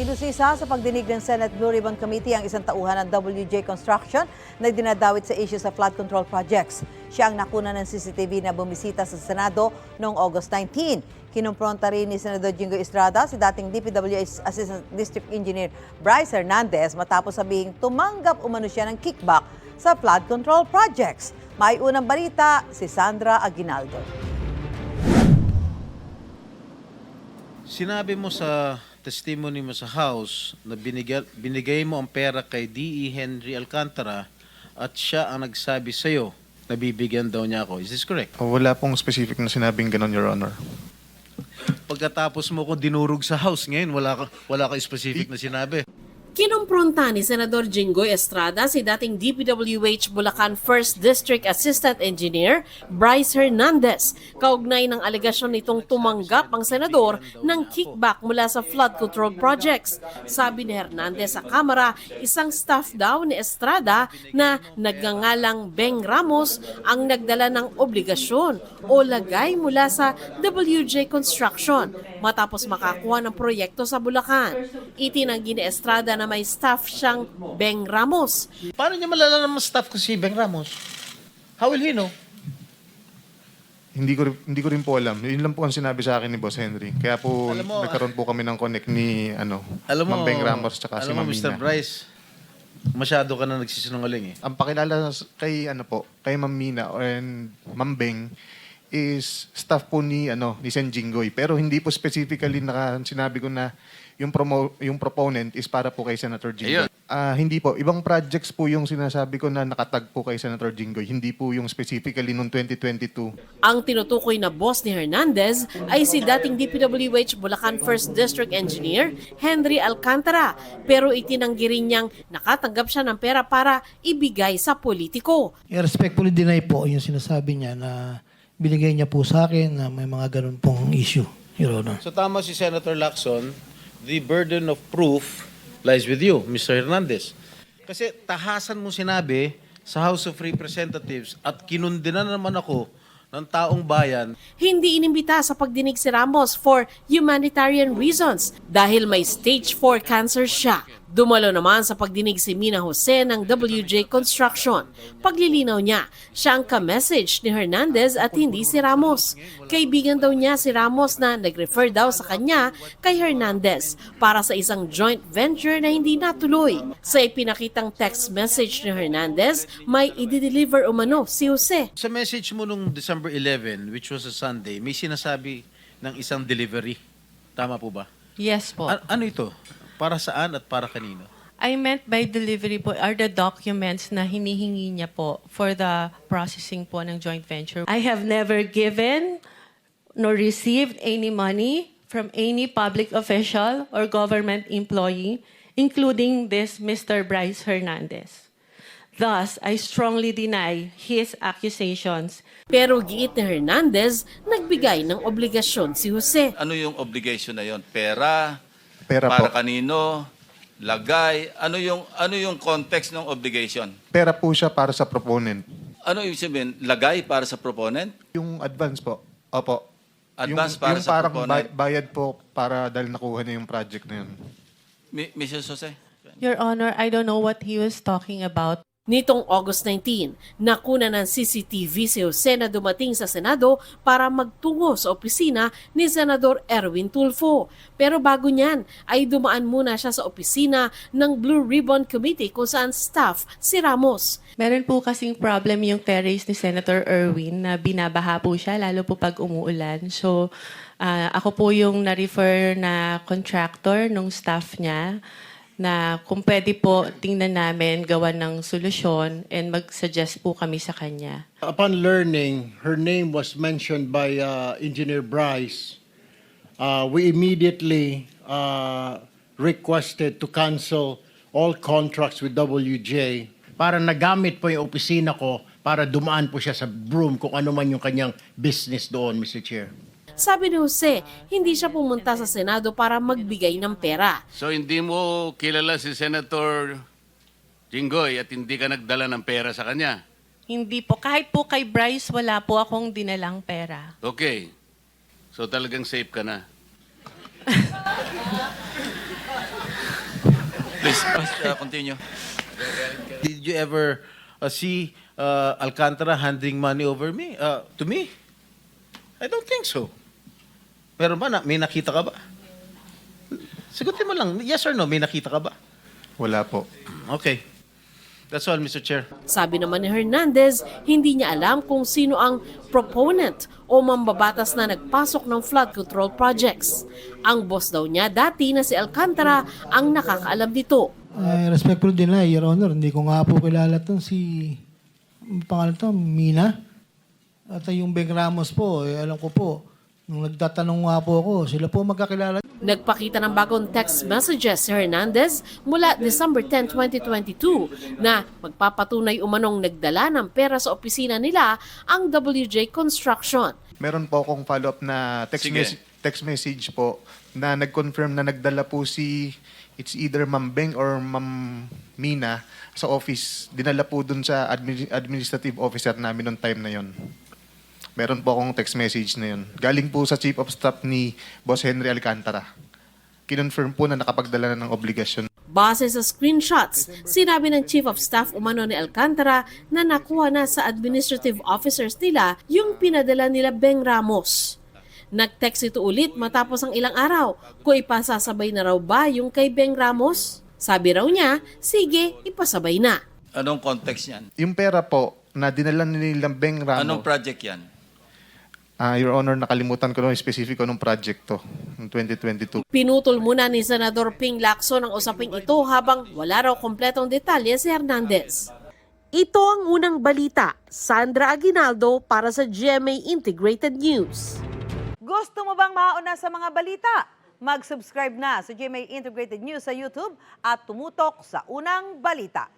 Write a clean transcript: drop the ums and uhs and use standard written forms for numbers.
Inusisa sa pagdinig ng Senate Blue Ribbon Committee ang isang tauhan ng WJ Construction na dinadawit sa issue sa flood control projects. Siya ang nakuna ng CCTV na bumisita sa Senado noong August 19. Kinumpronta rin ni Senador Jingo Estrada si dating DPWH Assistant District Engineer Bryce Hernandez matapos sabihing tumanggap umano siya ng kickback sa flood control projects. May unang balita si Sandra Aguinaldo. Sinabi mo sa testimony mo sa House na binigay mo ang pera kay D.E. Henry Alcantara at siya ang nagsabi sa'yo na bibigyan daw niya ako. Is this correct? Wala pong specific na sinabing ganon, Your Honor. Pagkatapos mo ko dinurog sa House, ngayon wala ka specific na sinabi. Kinumpronta ni Senador Jinggoy Estrada si dating DPWH Bulacan 1st District Assistant Engineer Bryce Hernandez kaugnay ng alegasyon nitong tumanggap ang senador ng kickback mula sa flood control projects. Sabi ni Hernandez sa Kamara, isang staff daw ni Estrada na nagngangalang Beng Ramos ang nagdala ng obligasyon o lagay mula sa WJ Construction matapos makakuha ng proyekto sa Bulacan. Itinanggi ni Estrada na may staff siyang Beng Ramos. Paano niya malalaman ang staff ko si Beng Ramos? How will he know? Hindi ko rin po alam. Yun lang po ang sinabi sa akin ni Boss Henry. Kaya po nagkaroon po kami ng connect ni Ma'am Beng Ramos tsaka si Ma'am Mr. Mina. Bryce, masyado ka na nagsisinungaling eh. Ang pakilala kay Ma'am Mina and Ma'am Beng is staff po ni Sen Jinggoy. Pero hindi po specifically sinabi ko na yung proponent is para po kay Senator Jinggoy. Hindi po. Ibang projects po yung sinasabi ko na nakatag po kay Senator Jinggoy. Hindi po yung specifically noong 2022. Ang tinutukoy na boss ni Hernandez ay si dating DPWH Bulacan 1st District Engineer Henry Alcantara. Pero itinanggi rin niyang nakatanggap siya ng pera para ibigay sa politiko. I-respectfully deny po yung sinasabi niya na binigay niya po sa akin na may mga ganun pong issue, Your Honor. So tama si Senator Lacson, the burden of proof lies with you, Mr. Hernandez. Kasi tahasan mo sinabi sa House of Representatives at kinundina naman ako ng taong bayan. Hindi inimbita sa pagdinig si Ramos for humanitarian reasons dahil may stage 4 cancer siya. Dumalo naman sa pagdinig si Mina Jose ng WJ Construction. Paglilinaw niya, siya ang ka-message ni Hernandez at hindi si Ramos. Kaibigan daw niya si Ramos na nag-refer daw sa kanya kay Hernandez para sa isang joint venture na hindi natuloy. Sa ipinakitang text message ni Hernandez, may i-deliver umano si Jose. Sa message mo nung December 11, which was a Sunday, may sinasabi ng isang delivery. Tama po ba? Yes po. Ano ito? Para saan at para kanino? I meant by delivery po are the documents na hinihingi niya po for the processing po ng joint venture. I have never given nor received any money from any public official or government employee, including this Mr. Bryce Hernandez. Thus, I strongly deny his accusations. Pero giit ni Hernandez, nagbigay ng obligasyon si Jose. Ano yung obligation na yon? Pera Pera para po. kanino? Lagay? Ano yung context ng obligation? Pera po siya para sa proponent. Ano ibig sabihin? Lagay para sa proponent? Yung advance po. Opo. Advance para yung sa parang proponent? bayad po para dahil nakuha na yung project na yun. Mrs. Jose? Your Honor, I don't know what he was talking about. Nitong August 19, nakuna ng CCTV si Jose na dumating sa Senado para magtungo sa opisina ni Senador Erwin Tulfo. Pero bago niyan ay dumaan muna siya sa opisina ng Blue Ribbon Committee kung saan staff si Ramos. Meron po kasing problem yung terrace ni Senator Erwin na binabaha po siya, lalo po pag umuulan. So, ako po yung na-refer na contractor nung staff niya na kung pwede po tingnan namin gawa ng solusyon and mag-suggest po kami sa kanya. Upon learning her name was mentioned by Engineer Bryce, we immediately requested to cancel all contracts with WJ. Para nagamit po yung opisina ko para dumaan po siya sa broom kung ano man yung kanyang business doon, Mr. Chair. Sabi ni Jose, hindi siya pumunta sa Senado para magbigay ng pera. So hindi mo kilala si Senator Jinggoy at hindi ka nagdala ng pera sa kanya? Hindi po. Kahit po kay Bryce, wala po akong dinalang pera. Okay. So talagang safe ka na. Please, continue. Did you ever see Alcantara handing money over me? To me? I don't think so. Pero ba, may nakita ka ba? Sagutin mo lang, yes or no, may nakita ka ba? Wala po. Okay. That's all, Mr. Chair. Sabi naman ni Hernandez, hindi niya alam kung sino ang proponent o mambabatas na nagpasok ng flood control projects. Ang boss daw niya dati na si Alcantara ang nakakaalam dito. Respectful din na, Your Honor. Hindi ko nga po kilala itong si, ang pangalan to, Mina. At yung Beng Ramos po, alam ko po, nung nagtatanong nga po ako, sila po magkakilala. Nagpakita ng bagong text messages si Hernandez mula December 10, 2022 na magpapatunay umanong nagdala ng pera sa opisina nila ang WJ Construction. Meron po akong follow-up na Sige. text message po na nag-confirm na nagdala po it's either Ma'am Beng or Ma'am Mina sa office. Dinala po dun sa administrative officer namin noong time na yon. Meron po akong text message na yun. Galing po sa Chief of Staff ni Boss Henry Alcantara. Kinonfirm po na nakapagdala na ng obligasyon. Base sa screenshots, sinabi ng Chief of Staff umano ni Alcantara na nakuha na sa administrative officers nila yung pinadala nila Beng Ramos. Nag-text ito ulit matapos ang ilang araw kung ipasasabay na raw ba yung kay Beng Ramos. Sabi raw niya, sige, ipasabay na. Anong context yan? Yung pera po na dinala nilang Beng Ramos. Anong project yan? Your Honor, nakalimutan ko nung specific nung project to, ng 2022. Pinutol muna ni Senador Ping Lacson ang usaping ito habang wala raw kompletong detalye si Hernandez. Ito ang unang balita. Sandra Aguinaldo para sa GMA Integrated News. Gusto mo bang mauna sa mga balita? Mag-subscribe na sa GMA Integrated News sa YouTube at tumutok sa unang balita.